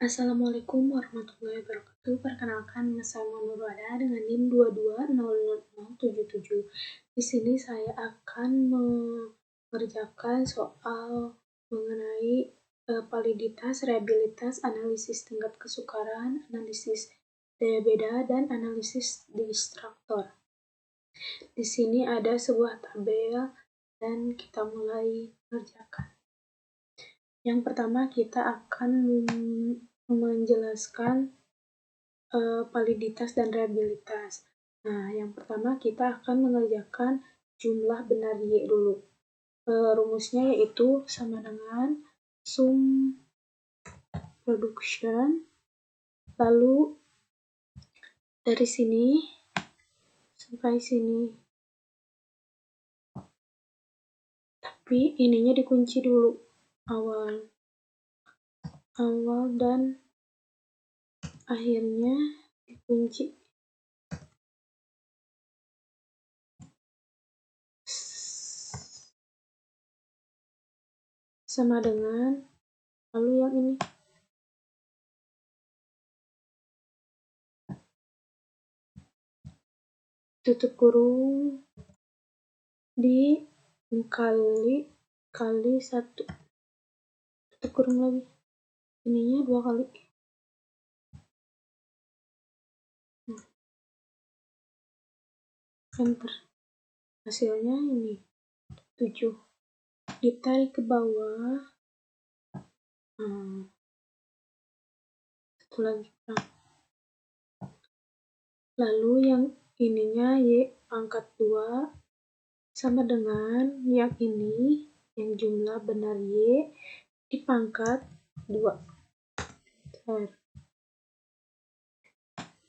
Assalamualaikum warahmatullahi wabarakatuh. Perkenalkan, nama saya Nurul Wada dengan NIM 220077. Di sini saya akan mengerjakan soal mengenai validitas, reliabilitas, analisis tingkat kesukaran, analisis daya beda, dan analisis distraktor. Di sini ada sebuah tabel dan kita mulai mengerjakan. Yang pertama kita akan menjelaskan validitas dan reliabilitas. Nah, yang pertama kita akan mengerjakan jumlah benar Y dulu. Rumusnya yaitu sama dengan sum production, lalu dari sini sampai sini. Tapi ininya dikunci dulu, awal dan akhirnya dikunci. Sama dengan, lalu yang ini. Tutup kurung kali 1. Tutup kurung lagi. Ininya 2 kali. Enter. Hasilnya ini 7. Ditarik ke bawah. Satu lagi. Lalu yang ininya Y pangkat 2 sama dengan yang ini, yang jumlah benar Y dipangkat 2.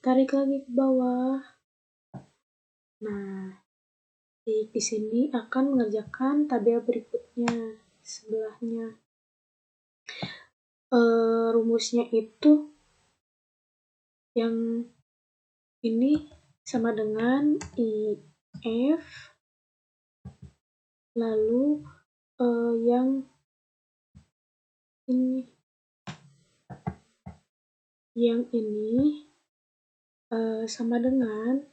Tarik lagi ke bawah. Nah, di sini akan mengerjakan tabel berikutnya sebelahnya. Rumusnya itu yang ini sama dengan IF, lalu yang ini sama dengan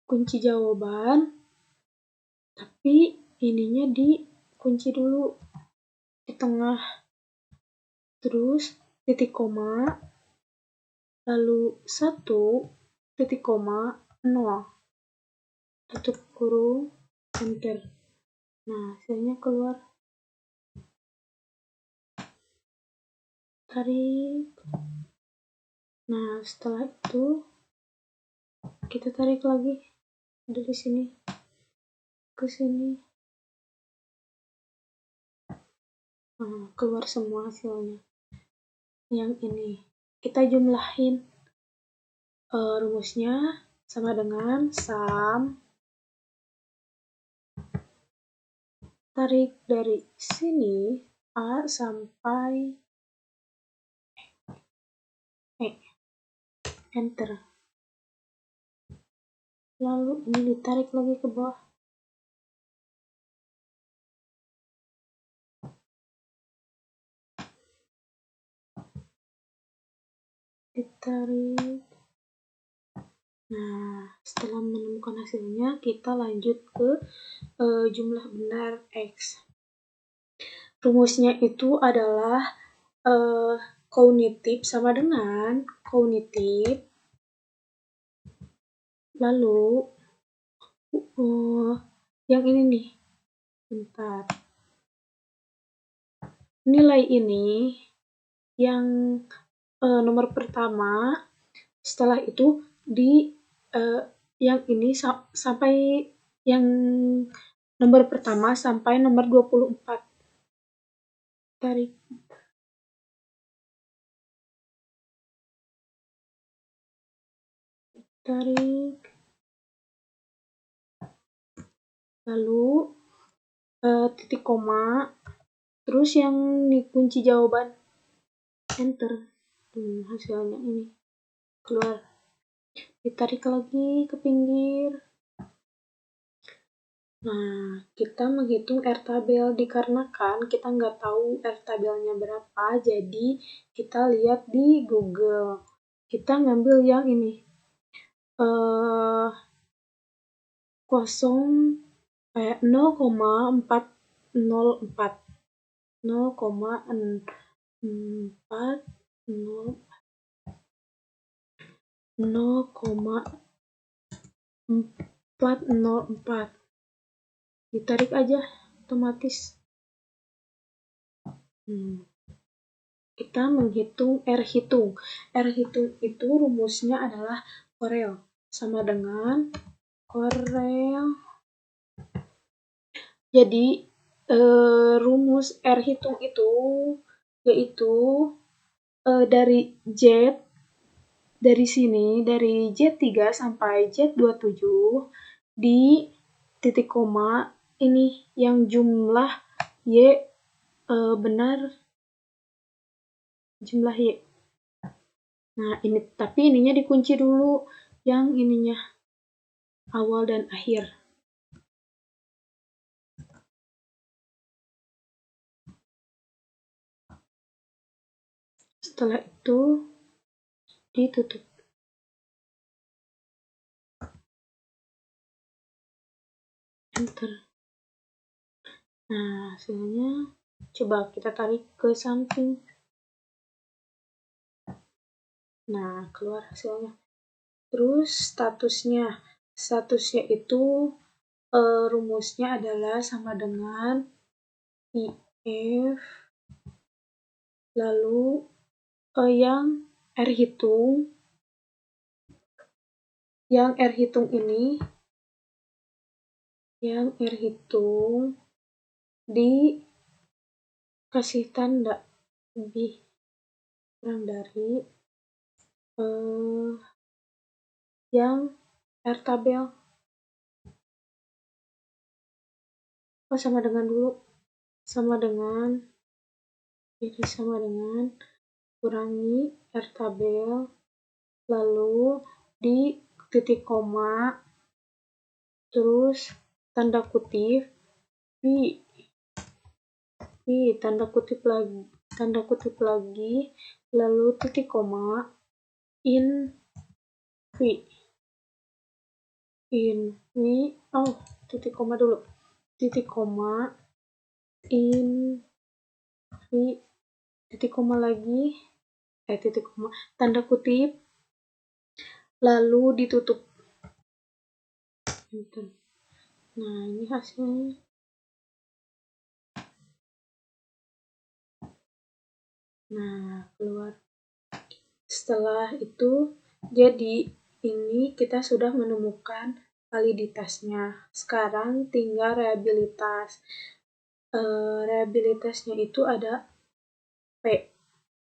kunci jawaban, tapi ininya dikunci dulu di tengah, terus titik koma, lalu 1 titik koma 0, tutup kurung, enter. Nah, hasilnya keluar. Tarik. Nah, setelah itu kita tarik lagi dari sini ke sini. Nah, keluar semua hasilnya. Yang ini kita jumlahin. Rumusnya sama dengan sum, tarik dari sini A sampai E, enter. Lalu ini ditarik lagi ke bawah. Ditarik. Nah, setelah menemukan hasilnya, kita lanjut ke jumlah benar X. Rumusnya itu adalah kognitif sama dengan kognitif, lalu yang ini nih, bentar, nilai ini yang nomor pertama, setelah itu yang ini sampai yang nomor pertama sampai nomor 24. Tarik. Lalu titik koma, terus yang dikunci jawaban, enter. Hasilnya ini keluar. Ditarik lagi ke pinggir. Nah, kita menghitung R tabel dikarenakan kita nggak tahu R tabelnya berapa, jadi kita lihat di Google. Kita ngambil yang ini, 0,404. 0,404 ditarik aja otomatis. Kita menghitung R hitung. R hitung itu rumusnya adalah Korel sama dengan Korel. Jadi rumus R hitung itu yaitu dari sini dari Z3 sampai Z27 di titik koma ini yang jumlah Y benar jumlah Y. Nah, ini tapi ininya dikunci dulu yang ininya awal dan akhir. Setelah itu ditutup. Enter. Nah, hasilnya coba kita tarik ke samping. Nah, keluar hasilnya. Terus statusnya itu rumusnya adalah sama dengan IF lalu yang R hitung ini dikasih tanda lebih kurang dari yang R tabel. Sama dengan dulu, sama dengan kurangi R tabel, lalu di titik koma, terus tanda kutip, tanda kutip lagi, lalu titik koma, titik koma dulu, titik koma, titik koma lagi, titik koma, tanda kutip, lalu ditutup. Nah, ini hasilnya. Nah, keluar. Setelah itu, jadi ini kita sudah menemukan validitasnya. Sekarang tinggal reliabilitas. Reliabilitasnya itu ada P.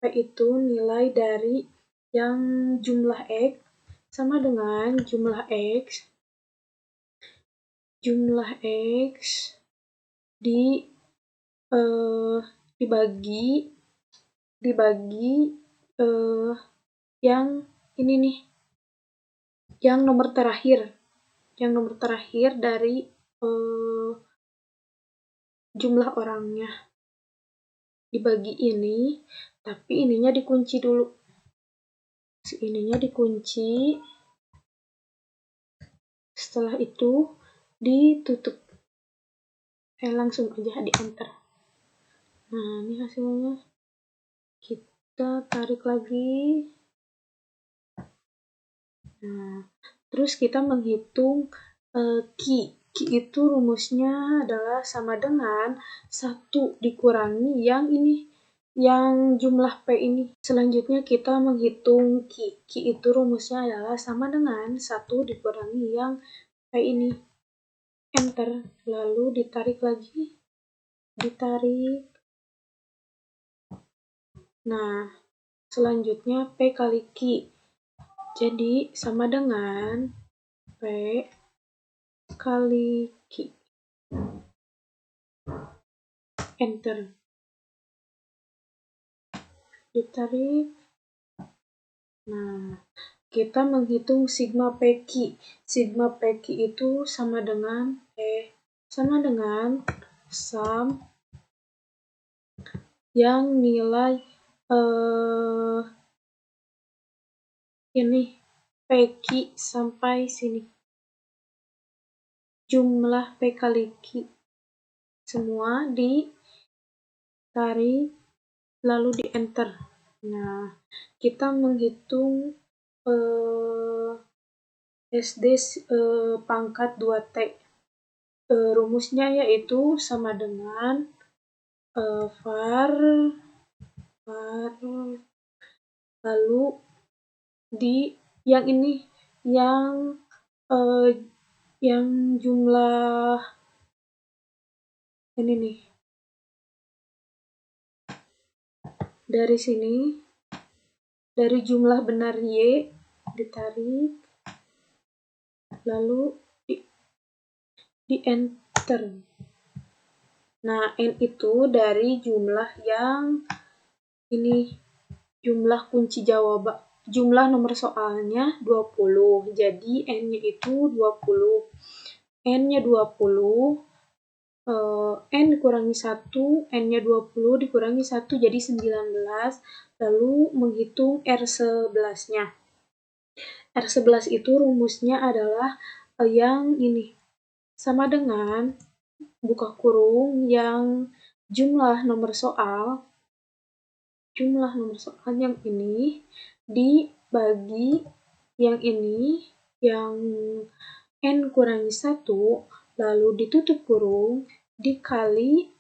P itu nilai dari yang jumlah X sama dengan jumlah X dibagi yang ini nih, yang nomor terakhir dari jumlah orangnya dibagi ini, tapi ininya dikunci dulu. Ininya dikunci. Setelah itu ditutup. Langsung aja di enter. Nah, ini hasilnya. Kita tarik lagi. Nah, terus kita menghitung Q. Q itu rumusnya adalah sama dengan 1 dikurangi yang ini, yang jumlah P ini. Selanjutnya kita menghitung Q. Q itu rumusnya adalah sama dengan 1 dikurangi yang P ini. Enter. Lalu ditarik lagi. Nah, selanjutnya P kali Q. Jadi sama dengan P kali Q. Enter. Ditarik. Nah, kita menghitung sigma PQ. Sigma PQ itu sama dengan sama dengan sum yang nilai ini PQ sampai sini. Jumlah P kali Q semua ditarik lalu di enter. Nah, kita menghitung SD pangkat 2T. Rumusnya yaitu sama dengan var lalu di yang ini yang jumlah ini nih dari sini, dari jumlah benar Y ditarik lalu di enter. Nah, N itu dari jumlah yang ini, jumlah kunci jawaban, jumlah nomor soalnya 20. Jadi N-nya itu 20. N-nya 20, N dikurangi 1, N-nya 20 dikurangi 1 jadi 19. Lalu menghitung R11-nya. R11 itu rumusnya adalah yang ini, sama dengan buka kurung yang jumlah nomor soal yang ini dibagi yang ini, yang N kurangi 1, lalu ditutup kurung, dikali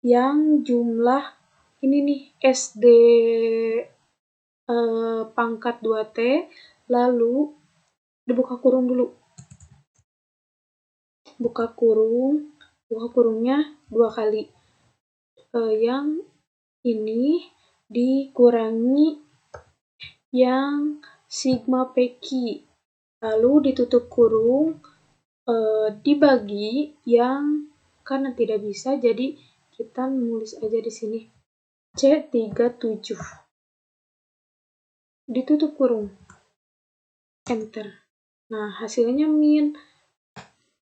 yang jumlah ini nih, SD pangkat 2T, lalu dibuka kurung dulu. Buka kurungnya 2 kali. Yang ini dikurangi yang sigma PQ, lalu ditutup kurung, dibagi yang, karena tidak bisa jadi kita menulis aja di sini C37, ditutup kurung, enter. Nah, hasilnya min.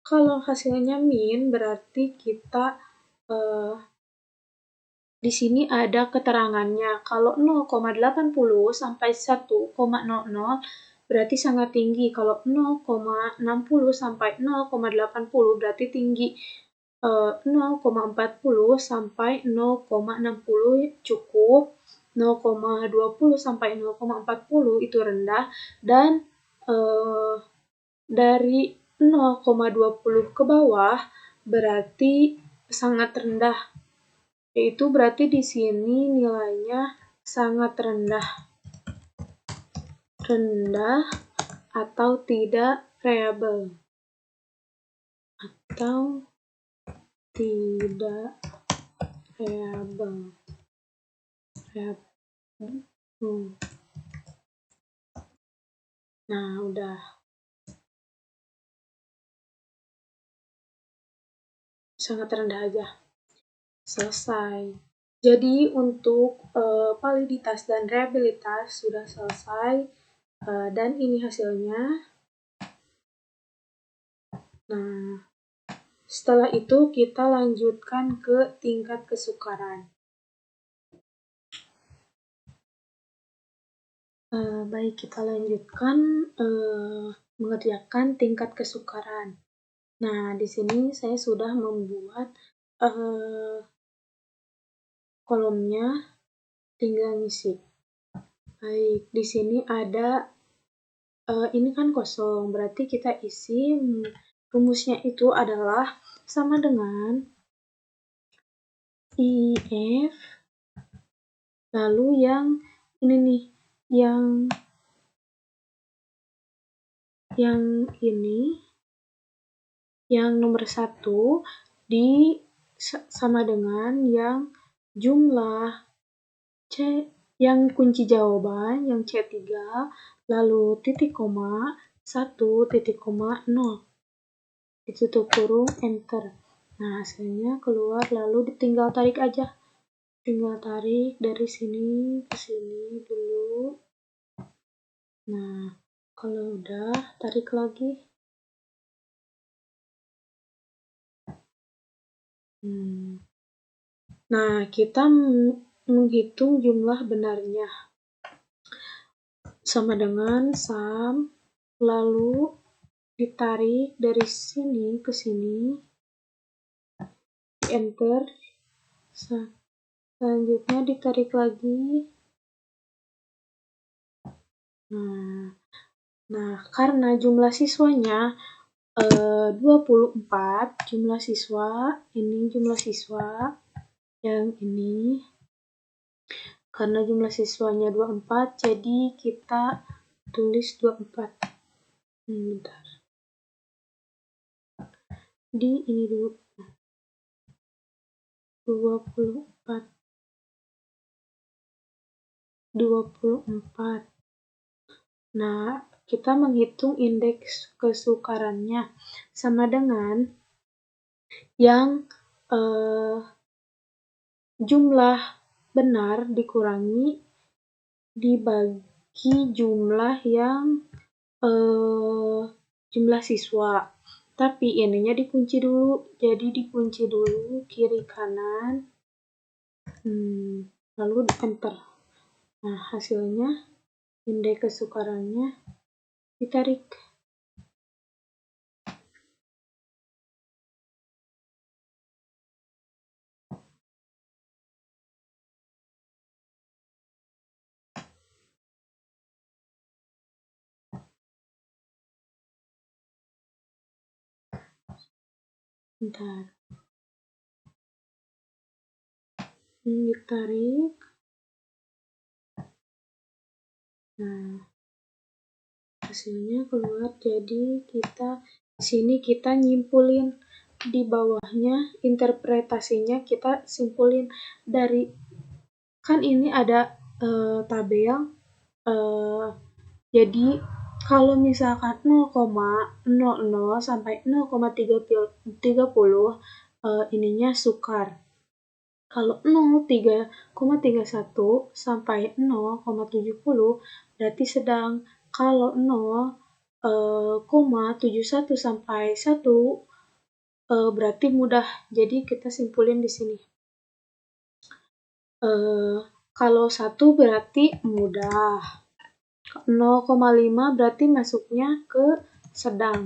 Kalau hasilnya min berarti kita di sini ada keterangannya. Kalau 0,80 sampai 1,00 berarti sangat tinggi. Kalau 0,60 sampai 0,80 berarti tinggi. 0,40 sampai 0,60 cukup. 0,20 sampai 0,40 itu rendah. Dan dari 0,20 ke bawah berarti sangat rendah. Yaitu berarti di sini nilainya sangat rendah atau tidak reliable. Nah, udah. Sangat rendah aja. Selesai. Jadi untuk validitas dan reliabilitas sudah selesai, dan ini hasilnya. Nah, setelah itu kita lanjutkan ke tingkat kesukaran. Baik, kita lanjutkan mengerjakan tingkat kesukaran. Nah, di sini saya sudah membuat kolomnya, tinggal ngisi. Baik, di sini ada ini kan kosong, berarti kita isi. Rumusnya itu adalah sama dengan IF, lalu yang ini nih, yang ini, yang nomor 1 sama dengan yang jumlah C, yang kunci jawaban, yang C3, lalu titik koma, 1, titik koma, 0. Ditutup kurung, enter. Nah, hasilnya keluar, lalu tinggal tarik aja. Tinggal tarik dari sini ke sini dulu. Nah, kalau udah, tarik lagi. Nah, kita menghitung jumlah benarnya. Sama dengan sum, lalu ditarik dari sini ke sini, enter, selanjutnya ditarik lagi. Nah, karena jumlah siswanya 24, jumlah siswa, ini jumlah siswa, yang ini, karena jumlah siswanya 24, jadi kita tulis 24. Bentar. Di ini dulu. 24. Nah, kita menghitung indeks kesukarannya sama dengan yang jumlah benar dikurangi dibagi jumlah yang jumlah siswa. Tapi ininya dikunci dulu, jadi dikunci dulu kiri kanan, lalu di enter. Nah, hasilnya indeks kesukarannya ditarik. Bentar. Ditarik. Nah, hasilnya keluar. Jadi sini kita nyimpulin, di bawahnya interpretasinya kita simpulin dari, kan ini ada tabel, jadi kalau misalkan 0,00 sampai 0,30 ininya sukar. Kalau 0,3,31 sampai 0,70 berarti sedang. Kalau 0,71 sampai 1 berarti mudah. Jadi kita simpulin di sini. Kalau 1 berarti mudah. 0,5 berarti masuknya ke sedang.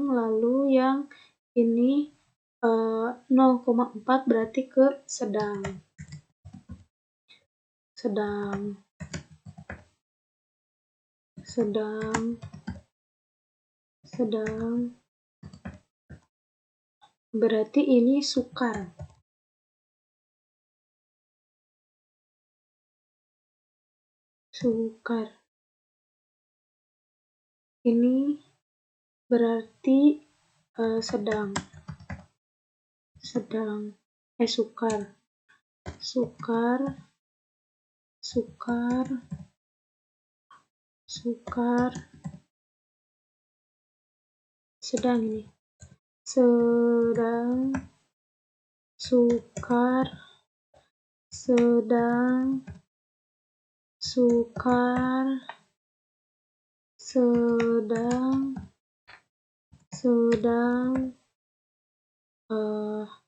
Lalu yang ini 0,4 berarti ke sedang. Berarti ini sukar. Ini berarti sedang. Sedang ini.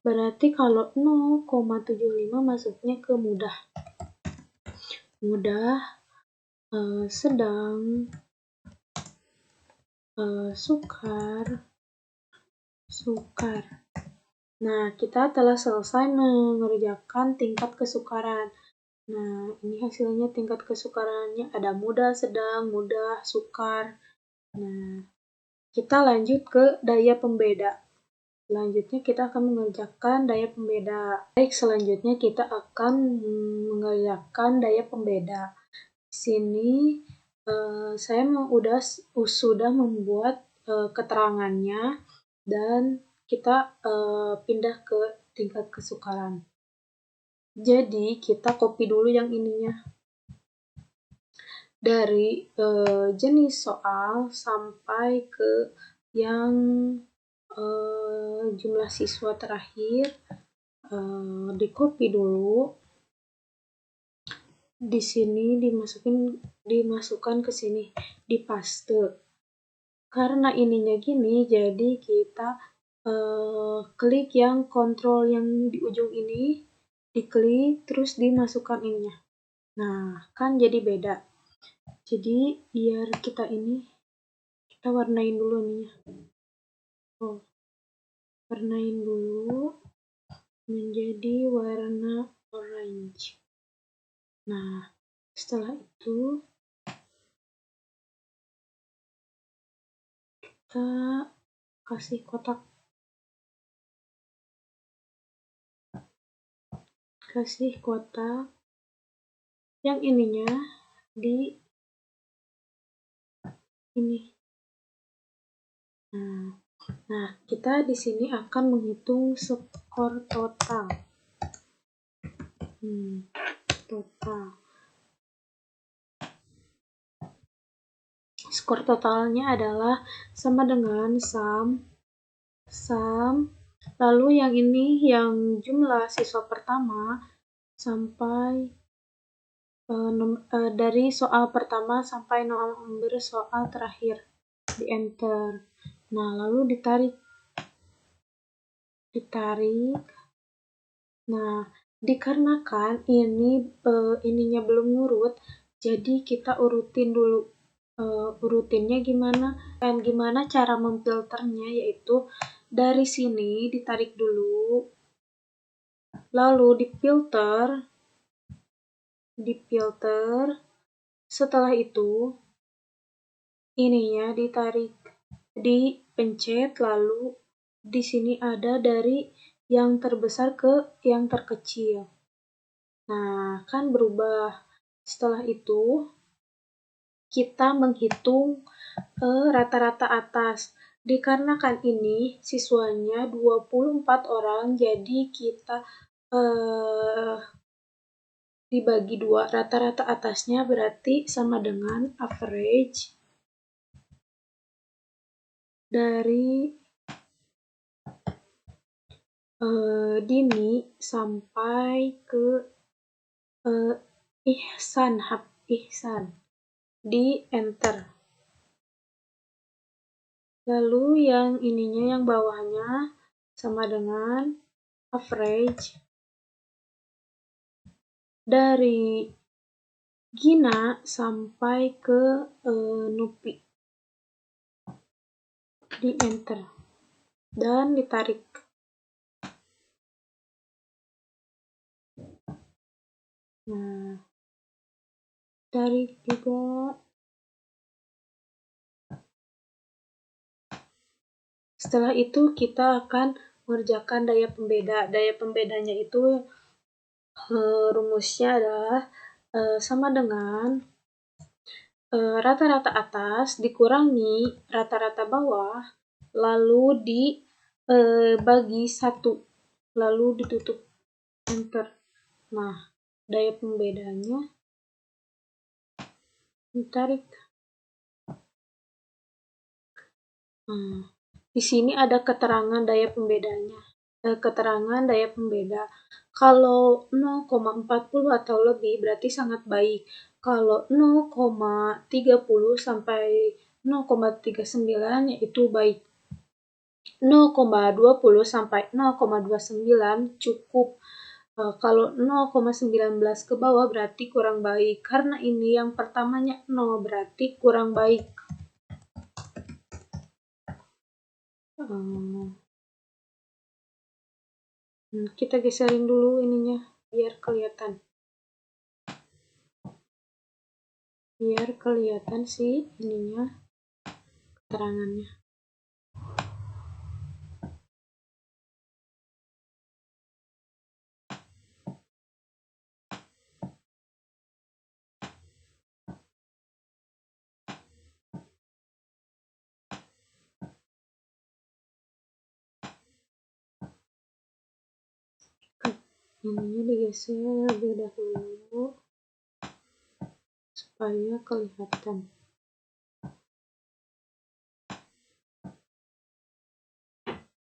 Berarti kalau 0,75 masuknya ke mudah. Sedang, sukar. Nah, kita telah selesai mengerjakan tingkat kesukaran. Nah, ini hasilnya tingkat kesukarannya ada mudah, sedang, mudah, sukar. Nah, kita lanjut ke daya pembeda. Selanjutnya kita akan mengerjakan daya pembeda. Baik, selanjutnya kita akan mengerjakan daya pembeda. Di sini saya sudah membuat keterangannya dan kita pindah ke tingkat kesukaran. Jadi kita copy dulu yang ininya. Dari jenis soal sampai ke yang jumlah siswa terakhir, di copy dulu. Di sini dimasukkan ke sini, di paste. karena ininya gini, jadi kita klik yang kontrol yang di ujung ini, diklik, terus dimasukkan ininya. Nah, kan jadi beda. Jadi, biar kita warnain dulu nih ya. Oh, warnain dulu menjadi warna orange. Nah, setelah itu kita kasih kotak, yang ininya di ini. Nah, kita di sini akan menghitung skor total. Skor totalnya adalah sama dengan sum, lalu yang ini yang jumlah siswa pertama sampai dari soal pertama sampai nomor soal terakhir, di enter. Nah, lalu ditarik. Nah, dikarenakan ininya belum ngurut, jadi kita urutin dulu. Urutinnya gimana cara memfilternya, yaitu dari sini ditarik dulu, lalu difilter, setelah itu ininya ditarik, dipencet, lalu di sini ada dari yang terbesar ke yang terkecil. Nah, kan berubah. Setelah itu kita menghitung rata-rata atas. Dikarenakan ini siswanya 24 orang, jadi kita dibagi 2. Rata-rata atasnya berarti sama dengan average dari Dini sampai ke Ihsan, di enter. Lalu yang ininya, yang bawahnya sama dengan average dari Gina sampai ke Nupi, di enter dan ditarik. Nah, tarik juga. Setelah itu kita akan mengerjakan daya pembeda. Daya pembedanya itu rumusnya adalah sama dengan rata-rata atas dikurangi rata-rata bawah, lalu dibagi 1, lalu ditutup, enter. Nah, daya pembedanya ditarik. Di sini ada keterangan daya pembedanya. Keterangan daya pembeda. Kalau 0,40 atau lebih berarti sangat baik. Kalau 0,30 sampai 0,39 yaitu baik. 0,20 sampai 0,29 cukup. Kalau 0,19 ke bawah berarti kurang baik. Karena ini yang pertamanya 0 berarti kurang baik. Kita geserin dulu ininya biar kelihatan sih ininya, keterangannya. Ininya digeser lebih dahulu supaya kelihatan.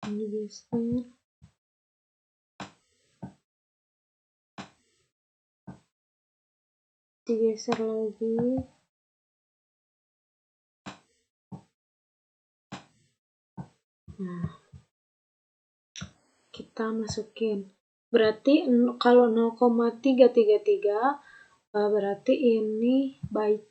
Ini geser. Digeser lagi. Nah, kita masukin. Berarti kalau 0,333 berarti ini baik.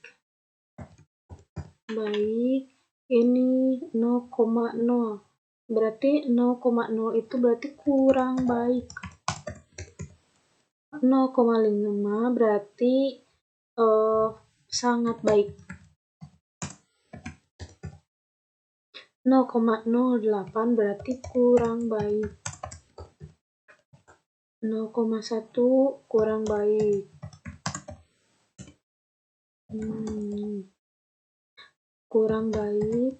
Ini 0,0. Berarti 0,0 itu berarti kurang baik. 0,5 berarti sangat baik. 0,08 berarti kurang baik. 0,1 kurang baik. Kurang baik.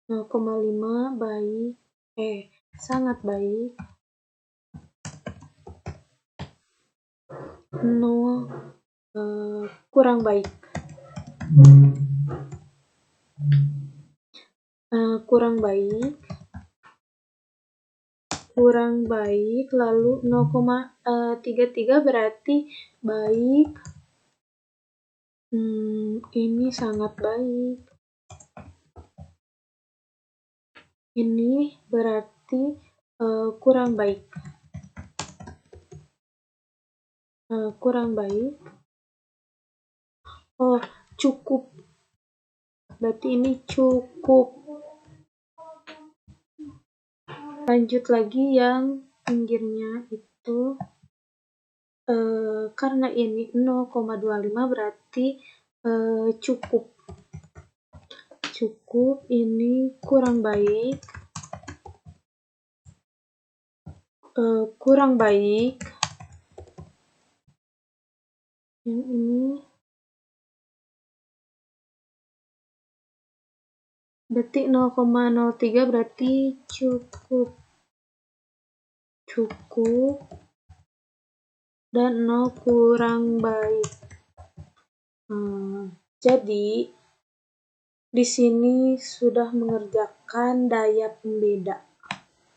0,5 baik. Sangat baik. 0 kurang baik. Kurang baik. Kurang baik, lalu 0,33 berarti baik. Ini sangat baik. Ini berarti kurang baik. Kurang baik. Cukup. Berarti ini cukup. Lanjut lagi yang pinggirnya itu. Karena ini 0,25 berarti cukup. Cukup, ini kurang baik. Kurang baik. Yang ini berarti 0,03 berarti cukup. Cukup. Dan 0 kurang baik. Jadi di sini sudah mengerjakan daya pembeda.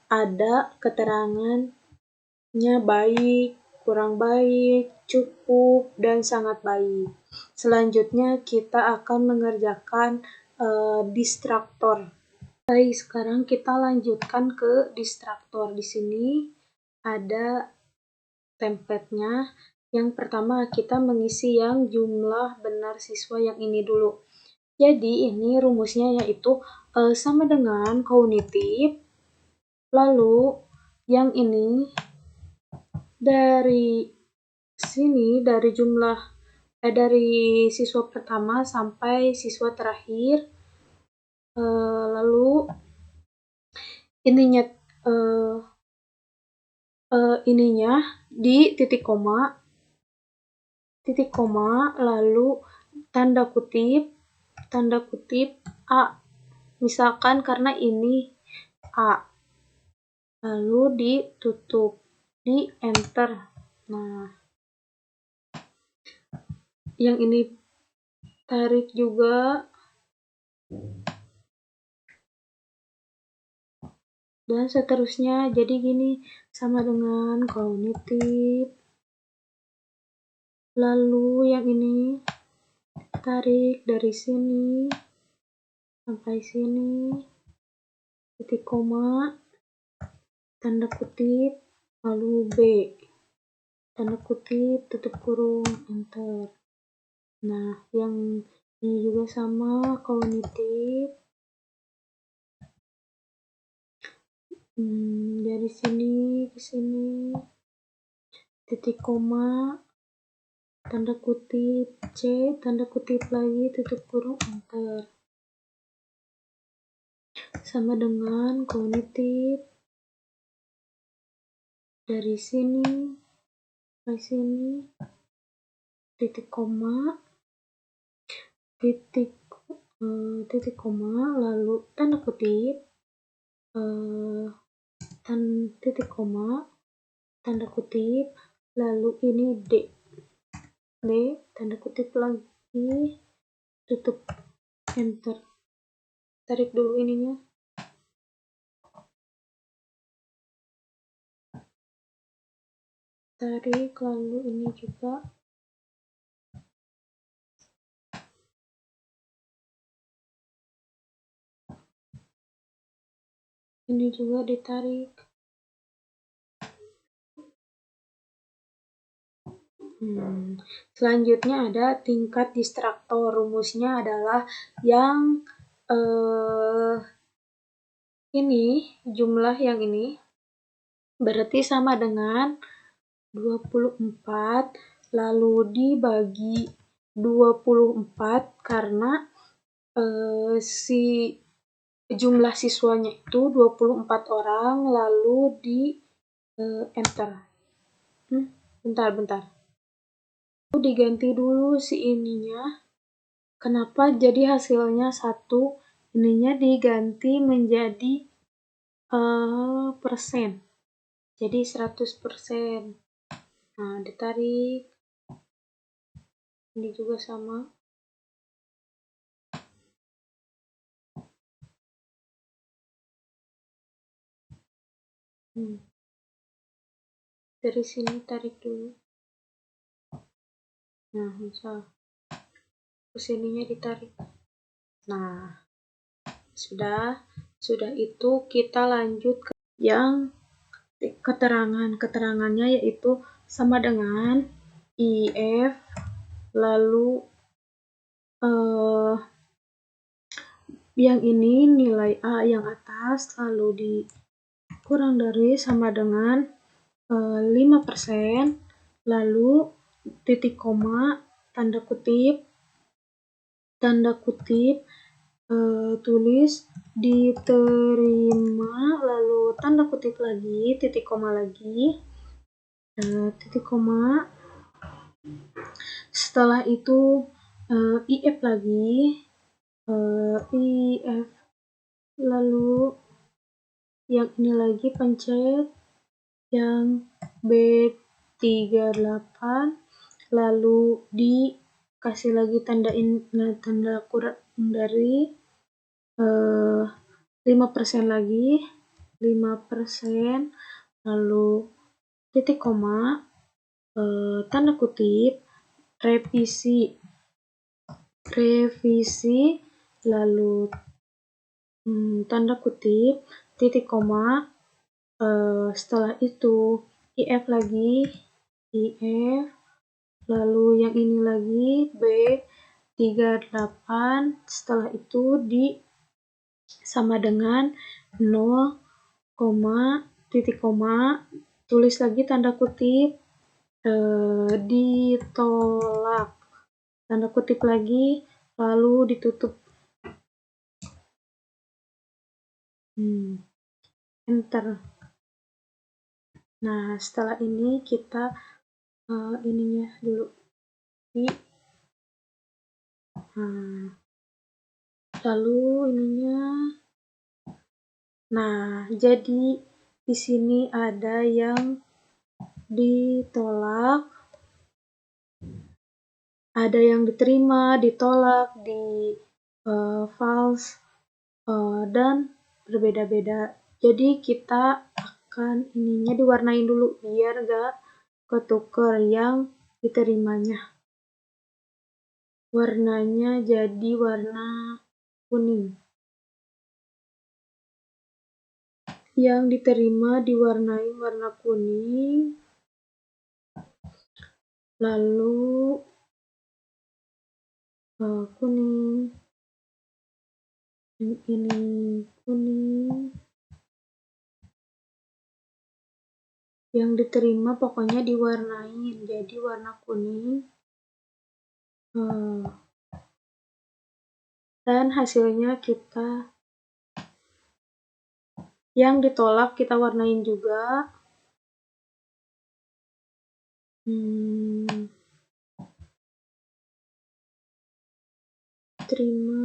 Ada keterangannya baik, kurang baik, cukup, dan sangat baik. Selanjutnya kita akan mengerjakan distraktor. Baik, sekarang kita lanjutkan ke distraktor. Di sini ada template-nya. Yang pertama kita mengisi yang jumlah benar siswa yang ini dulu. Jadi ini rumusnya yaitu sama dengan kognitif. Lalu yang ini dari sini dari jumlah dari siswa pertama sampai siswa terakhir. Lalu ininya di titik koma, lalu tanda kutip A. Misalkan karena ini A. Lalu ditutup, di enter. Nah, yang ini tarik juga. Dan seterusnya, jadi gini, sama dengan kognitif. Lalu yang ini tarik dari sini sampai sini, titik koma, tanda kutip, lalu B, tanda kutip, tutup kurung, enter. Nah, yang ini juga sama, kognitif. Dari sini ke sini, titik koma, tanda kutip, C, tanda kutip lagi, tutup kurung, enter. Sama dengan kognitif. Dari sini ke sini, titik koma, titik koma, lalu tanda kutip, titik koma, tanda kutip, lalu ini D, tanda kutip lagi, tutup, enter. Tarik dulu ininya. Tarik, lalu ini juga. Ini juga ditarik. Selanjutnya ada tingkat distraktor. Rumusnya adalah yang ini, jumlah yang ini berarti sama dengan 24 lalu dibagi 24 karena si jumlah siswanya itu 24 orang lalu di enter. Bentar. Diganti dulu si ininya. Kenapa jadi hasilnya 1? Ininya diganti menjadi persen. Jadi 100%. Nah, ditarik. Ini juga sama. Dari sini tarik dulu. Nah, misal kesininya ditarik. Nah, sudah itu kita lanjut ke yang keterangannya yaitu sama dengan IF lalu yang ini nilai A yang atas lalu dikurang dari sama dengan 5% lalu titik koma tanda kutip tulis diterima lalu tanda kutip lagi titik koma lagi titik koma setelah itu IF lagi IF lalu yang ini lagi pencet yang B38 lalu dikasih lagi tanda kurang dari 5% lagi 5% lalu titik koma tanda kutip revisi lalu tanda kutip titik koma setelah itu IF lagi IF lalu yang ini lagi B38 setelah itu sama dengan 0, titik koma tulis lagi tanda kutip ditolak tanda kutip lagi lalu ditutup enter. Nah, setelah ini kita ininya dulu lalu ininya. Nah, jadi di sini ada yang ditolak, ada yang diterima, ditolak, di false, dan berbeda-beda. Jadi kita akan ininya diwarnain dulu biar gak ketuker yang diterimanya. Warnanya jadi warna kuning. Yang diterima diwarnai warna kuning. Lalu kuning. Ini kuning. Yang diterima pokoknya diwarnain jadi warna kuning. Dan hasilnya kita yang ditolak kita warnain juga. Terima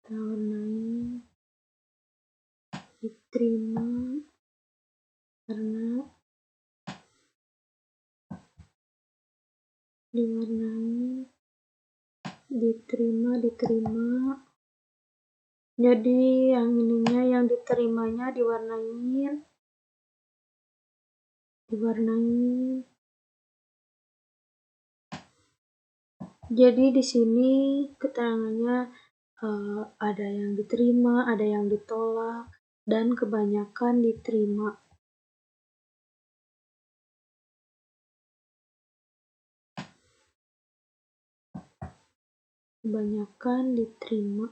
kita warnain diterima karena diwarnai diterima jadi yang ininya yang diterimanya diwarnain jadi di sini keterangannya ada yang diterima, ada yang ditolak, dan kebanyakan diterima. Kebanyakan diterima.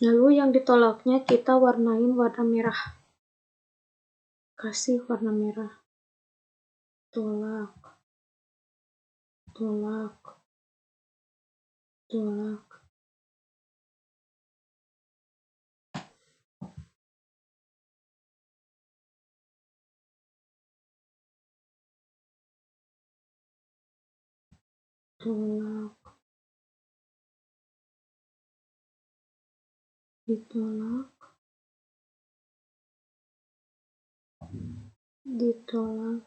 Lalu yang ditolaknya kita warnain warna merah. Kasih warna merah. Tolak. Tolak. Tolak. Tolak. Ditolak. Ditolak.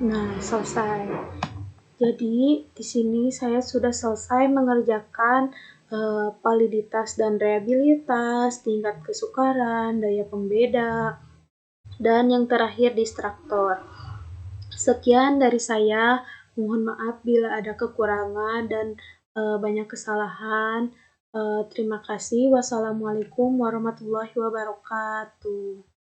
Nah, selesai. Jadi, di sini saya sudah selesai mengerjakan validitas dan reliabilitas, tingkat kesukaran, daya pembeda, dan yang terakhir distraktor. Sekian dari saya. Mohon maaf bila ada kekurangan dan banyak kesalahan. Terima kasih. Wassalamualaikum warahmatullahi wabarakatuh.